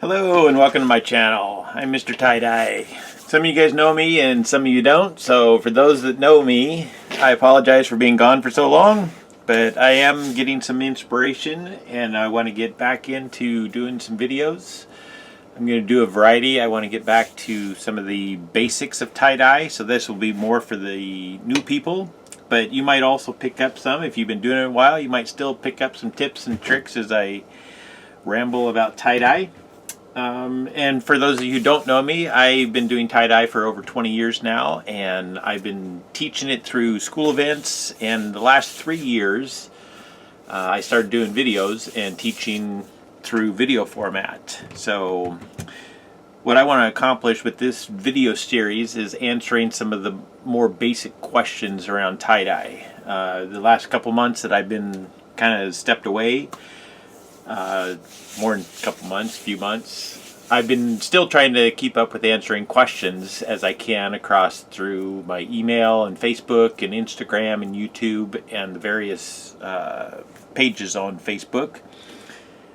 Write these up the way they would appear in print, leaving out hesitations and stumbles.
Hello and welcome to my channel. I'm MrTieDye. Some of you guys know me and some of you don't, so for those that know me, I apologize for being gone for so long, but I am getting some inspiration and I want to get back into doing some videos. I'm going to do a variety. I want to get back to some of the basics of tie-dye, so this will be more for the new people, but you might also pick up some. If you've been doing it a while, you might still pick up some tips and tricks as I ramble about tie-dye. And for those of you who don't know me, I've been doing tie-dye for over 20 years now, and I've been teaching it through school events, and the last 3 years I started doing videos and teaching through video format. So what I want to accomplish with this video series is answering some of the more basic questions around tie-dye. The last couple months that I've been kind of stepped away, more than a couple months, few months, I've been still trying to keep up with answering questions as I can across through my email and Facebook and Instagram and YouTube and the various pages on Facebook.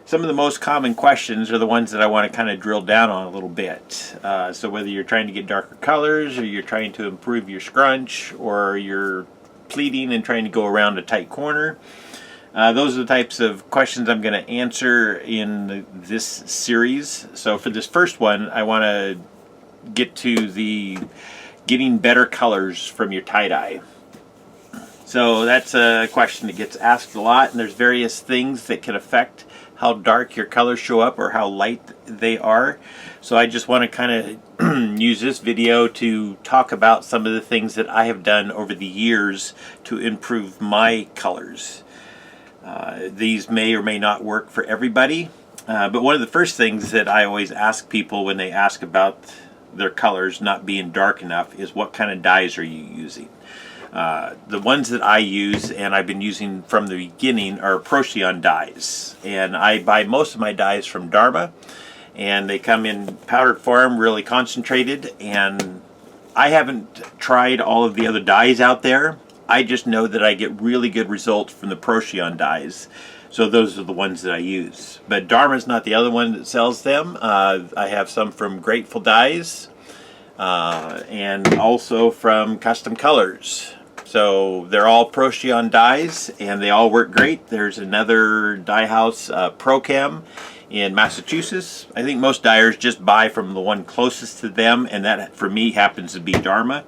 Some of the most common questions are the ones that I want to kind of drill down on a little bit. So whether you're trying to get darker colors, or you're trying to improve your scrunch, or you're pleating and trying to go around a tight corner, those are the types of questions I'm going to answer in this series. So for this first one, I want to get to the getting better colors from your tie-dye. So that's a question that gets asked a lot, and there's various things that can affect how dark your colors show up or how light they are. So I just want to kind of use this video to talk about some of the things that I have done over the years to improve my colors. These may or may not work for everybody, but one of the first things that I always ask people when they ask about their colors not being dark enough is, what kind of dyes are you using? The ones that I use, and I've been using from the beginning, are Procion dyes, and I buy most of my dyes from Dharma, and they come in powdered form, really concentrated, and I haven't tried all of the other dyes out there. I just know that I get really good results from the Procion dyes, so those are the ones that I use. But Dharma's not the other one that sells them. I have some from Grateful Dyes, and also from Custom Colors. So they're all Procion dyes, and they all work great. There's another dye house, Procion in Massachusetts. I think most dyers just buy from the one closest to them, and that for me happens to be Dharma.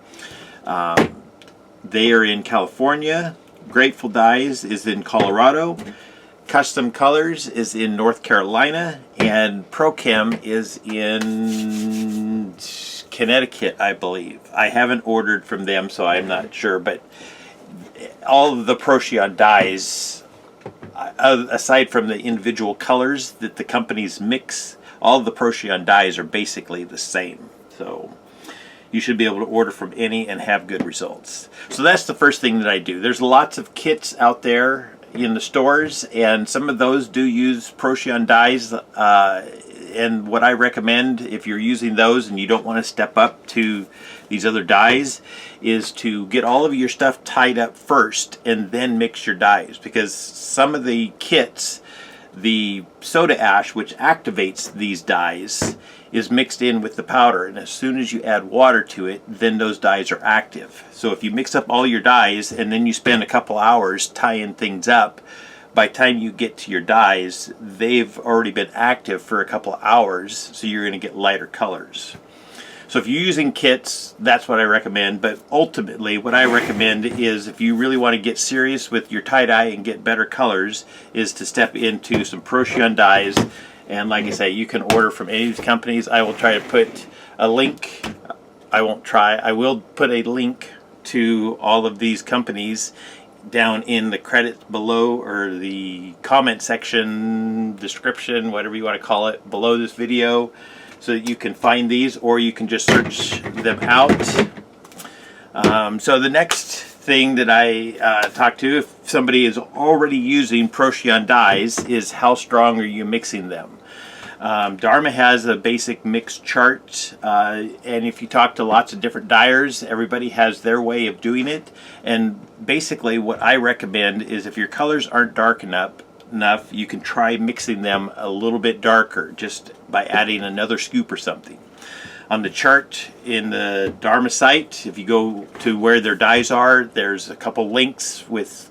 They are in California. Grateful Dyes is in Colorado. Custom Colors is in North Carolina, and Procion is in Connecticut, I believe. I haven't ordered from them, so I'm not sure, but all of the Procion dyes, aside from the individual colors that the companies mix, all of the Procion dyes are basically the same. So you should be able to order from any and have good results. So that's the first thing that I do. There's lots of kits out there in the stores, and some of those do use Procion dyes, and what I recommend if you're using those and you don't want to step up to these other dyes is to get all of your stuff tied up first and then mix your dyes, because some of the kits, the soda ash which activates these dyes is mixed in with the powder, and as soon as you add water to it, then those dyes are active. So if you mix up all your dyes and then you spend a couple hours tying things up, by the time you get to your dyes, they've already been active for a couple hours, so you're going to get lighter colors. So if you're using kits, that's what I recommend, but ultimately what I recommend is, if you really want to get serious with your tie-dye and get better colors, is to step into some Procion dyes. And like I say, you can order from any of these companies. I will try to put a link, I will put a link to all of these companies down in the credits below, or the comment section, description, whatever you want to call it, below this video, so that you can find these, or you can just search them out. So the next thing that I talk to, if somebody is already using Procion dyes, is how strong are you mixing them? Dharma has a basic mix chart, and if you talk to lots of different dyers, everybody has their way of doing it. And basically what I recommend is, if your colors aren't dark enough, enough, you can try mixing them a little bit darker just by adding another scoop or something. On the chart in the Dharma site, if you go to where their dyes are, there's a couple links with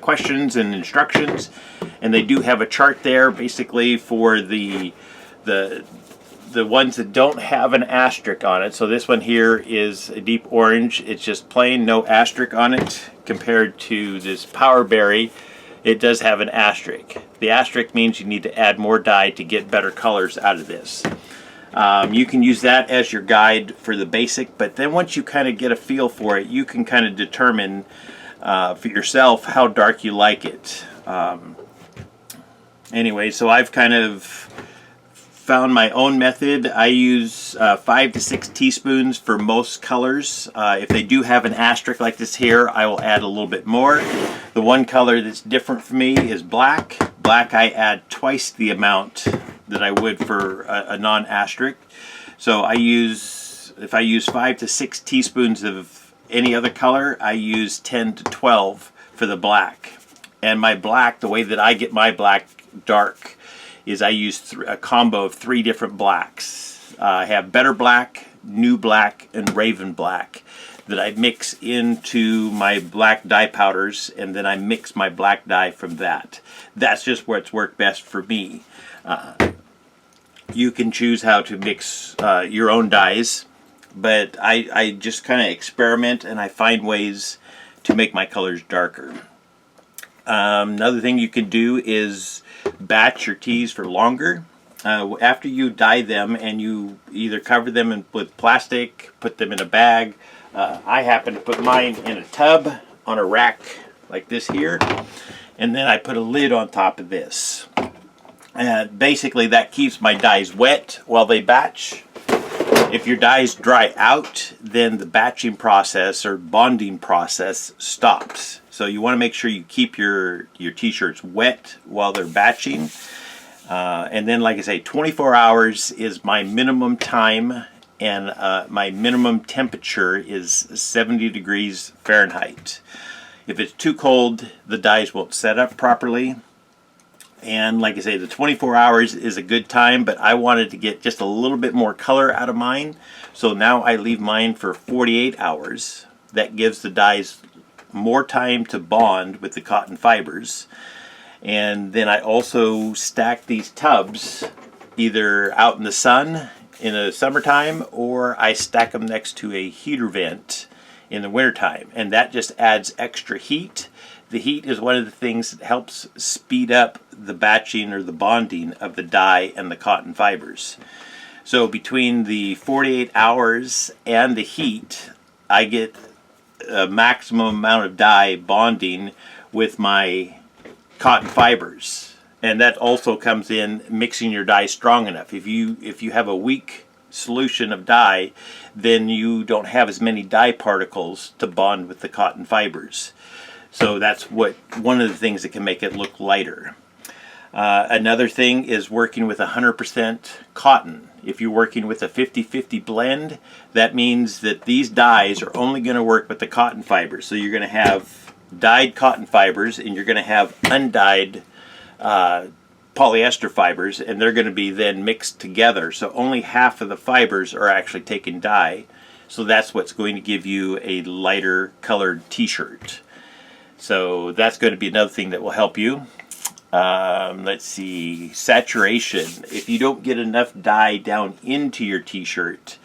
questions and instructions, and they do have a chart there basically for the ones that don't have an asterisk on it. So this one here is a deep orange. It's just plain, no asterisk on it, compared to this Power Berry. It does have an asterisk. The asterisk means you need to add more dye to get better colors out of this. You can use that as your guide for the basic, but then once you kind of get a feel for it, you can kind of determine for yourself how dark you like it. Anyway, so I've kind of found my own method. I use 5 to 6 teaspoons for most colors. If they do have an asterisk like this here, I will add a little bit more. The one color that's different for me is black. Black I add twice the amount that I would for a non-asterisk. So if I use 5 to 6 teaspoons of any other color, I use 10 to 12 for the black. And my black, the way that I get my black dark, is I use a combo of 3 different blacks. I have Better Black, New Black, and Raven Black that I mix into my black dye powders, and then I mix my black dye from that. That's just where it's worked best for me. You can choose how to mix your own dyes, but I just kind of experiment and I find ways to make my colors darker. Another thing you can do is batch your teas for longer. After you dye them and you either cover them with plastic, put them in a bag. I happen to put mine in a tub on a rack like this here, and then I put a lid on top of this. And basically that keeps my dyes wet while they batch. If your dyes dry out, then the batching process or bonding process stops. So you want to make sure you keep your t-shirts wet while they're batching. And then, like I say, 24 hours is my minimum time, and my minimum temperature is 70 degrees Fahrenheit. If it's too cold, the dyes won't set up properly. And like I say, the 24 hours is a good time, but I wanted to get just a little bit more color out of mine. So now I leave mine for 48 hours. That gives the dyes more time to bond with the cotton fibers. And then I also stack these tubs either out in the sun in the summertime, or I stack them next to a heater vent in the wintertime, and that just adds extra heat. The heat is one of the things that helps speed up the batching or the bonding of the dye and the cotton fibers. So between the 48 hours and the heat, I get a maximum amount of dye bonding with my cotton fibers. And that also comes in mixing your dye strong enough. If you have a weak solution of dye, then you don't have as many dye particles to bond with the cotton fibers. So that's one of the things that can make it look lighter. Another thing is working with 100% cotton. If you're working with a 50-50 blend, that means that these dyes are only going to work with the cotton fibers. So you're going to have dyed cotton fibers, and you're going to have undyed polyester fibers, and they're going to be then mixed together. So only half of the fibers are actually taking dye. So that's what's going to give you a lighter colored t-shirt. So that's going to be another thing that will help you. Let's see, saturation. If you don't get enough dye down into your t-shirt,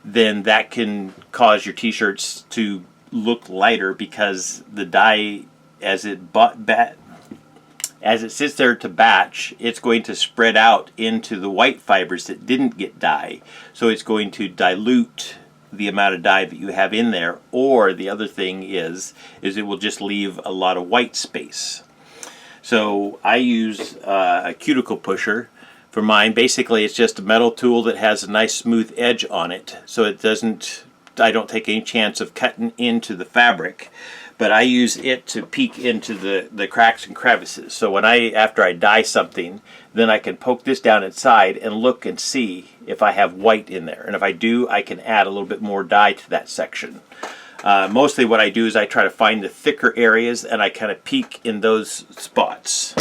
then that can cause your t-shirts to look lighter, because the dye, as it sits there to batch, it's going to spread out into the white fibers that didn't get dye. So it's going to dilute the amount of dye that you have in there. Or the other thing is it will just leave a lot of white space. So I use a cuticle pusher for mine. Basically, it's just a metal tool that has a nice smooth edge on it, so I don't take any chance of cutting into the fabric. But I use it to peek into the cracks and crevices. So after I dye something, then I can poke this down inside and look and see if I have white in there. And if I do, I can add a little bit more dye to that section. Mostly what I do is I try to find the thicker areas, and I kind of peek in those spots.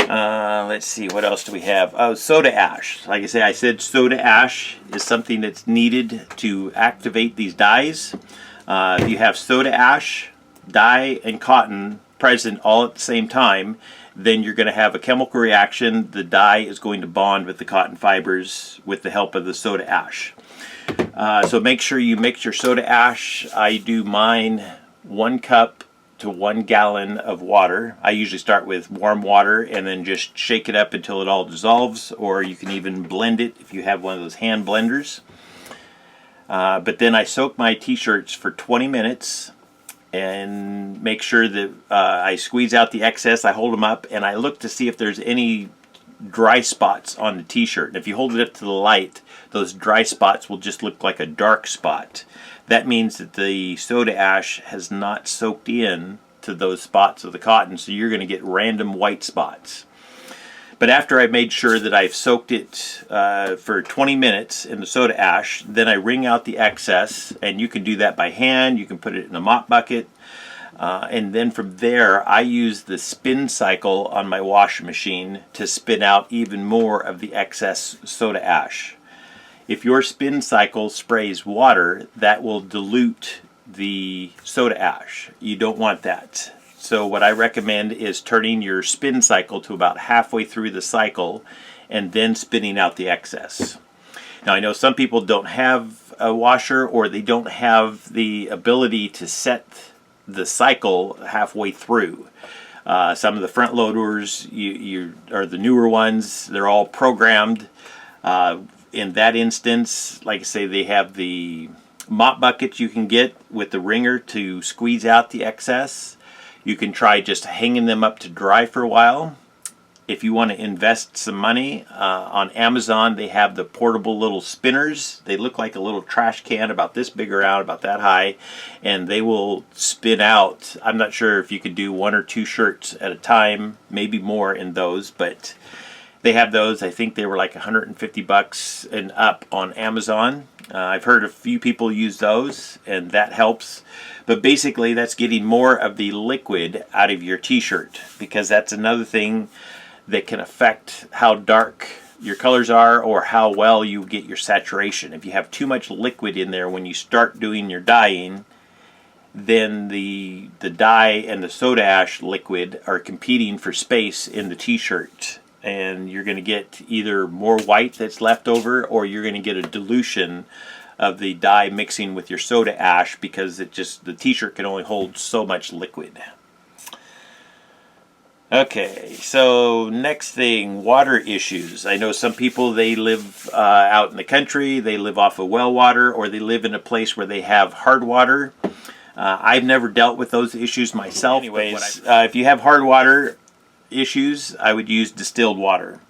Let's see, what else do we have? Oh, soda ash. Like I said soda ash is something that's needed to activate these dyes. If you have soda ash, dye, and cotton present all at the same time, then you're going to have a chemical reaction. The dye is going to bond with the cotton fibers with the help of the soda ash. So make sure you mix your soda ash. I do mine 1 cup to 1 gallon of water. I usually start with warm water and then just shake it up until it all dissolves, or you can even blend it if you have one of those hand blenders. But then I soak my t-shirts for 20 minutes and make sure that I squeeze out the excess. I hold them up and I look to see if there's any dry spots on the t-shirt. And if you hold it up to the light, those dry spots will just look like a dark spot. That means that the soda ash has not soaked in to those spots of the cotton, so you're going to get random white spots. But after I've made sure that I've soaked it for 20 minutes in the soda ash, then I wring out the excess, and you can do that by hand. You can put it in a mop bucket. And then from there, I use the spin cycle on my washing machine to spin out even more of the excess soda ash. If your spin cycle sprays water, that will dilute the soda ash. You don't want that. So what I recommend is turning your spin cycle to about halfway through the cycle and then spinning out the excess. Now I know some people don't have a washer, or they don't have the ability to set the cycle halfway through. Some of the front loaders are the newer ones. They're all programmed. In that instance, like I say, they have the mop buckets you can get with the wringer to squeeze out the excess. You can try just hanging them up to dry for a while. If you want to invest some money, on Amazon they have the portable little spinners. They look like a little trash can about this big around, about that high, and they will spin out. I'm not sure if you could do 1 or 2 shirts at a time, maybe more in those, but they have those. I think they were like $150 and up on Amazon. I've heard a few people use those, and that helps. But basically, that's getting more of the liquid out of your t-shirt, because that's another thing that can affect how dark your colors are or how well you get your saturation. If you have too much liquid in there when you start doing your dyeing, then the dye and the soda ash liquid are competing for space in the t-shirt. And you're going to get either more white that's left over, or you're going to get a dilution of the dye mixing with your soda ash, because the t-shirt can only hold so much liquid. Okay, so next thing, water issues. I know some people, they live out in the country, they live off of well water, or they live in a place where they have hard water. I've never dealt with those issues myself. Anyways, if you have hard water issues, I would use distilled water.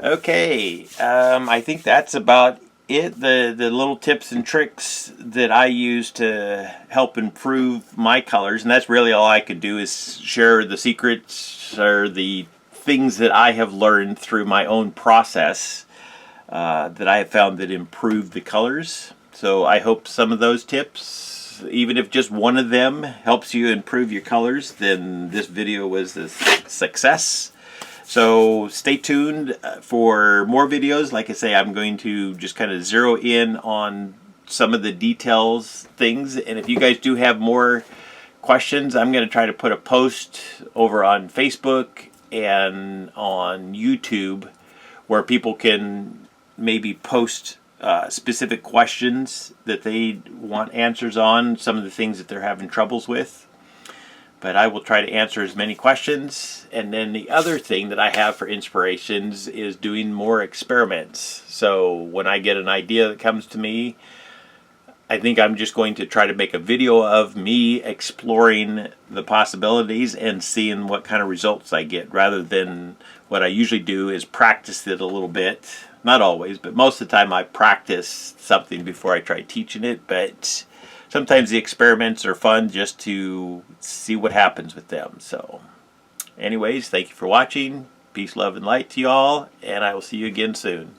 Okay, I think that's about it. The little tips and tricks that I use to help improve my colors, and that's really all I could do, is share the secrets or the things that I have learned through my own process that I have found that improve the colors. So I hope some of those tips, even if just one of them helps you improve your colors, then this video was a success. So stay tuned for more videos. Like I say, I'm going to just kind of zero in on some of the details, things. And if you guys do have more questions, I'm going to try to put a post over on Facebook and on YouTube where people can maybe post specific questions that they want answers on, some of the things that they're having troubles with. But I will try to answer as many questions. And then the other thing that I have for inspirations is doing more experiments. So when I get an idea that comes to me, I think I'm just going to try to make a video of me exploring the possibilities and seeing what kind of results I get, rather than what I usually do is practice it a little bit. Not always, but most of the time I practice something before I try teaching it. But sometimes the experiments are fun just to see what happens with them. So anyways, thank you for watching. Peace, love, and light to y'all, and I will see you again soon.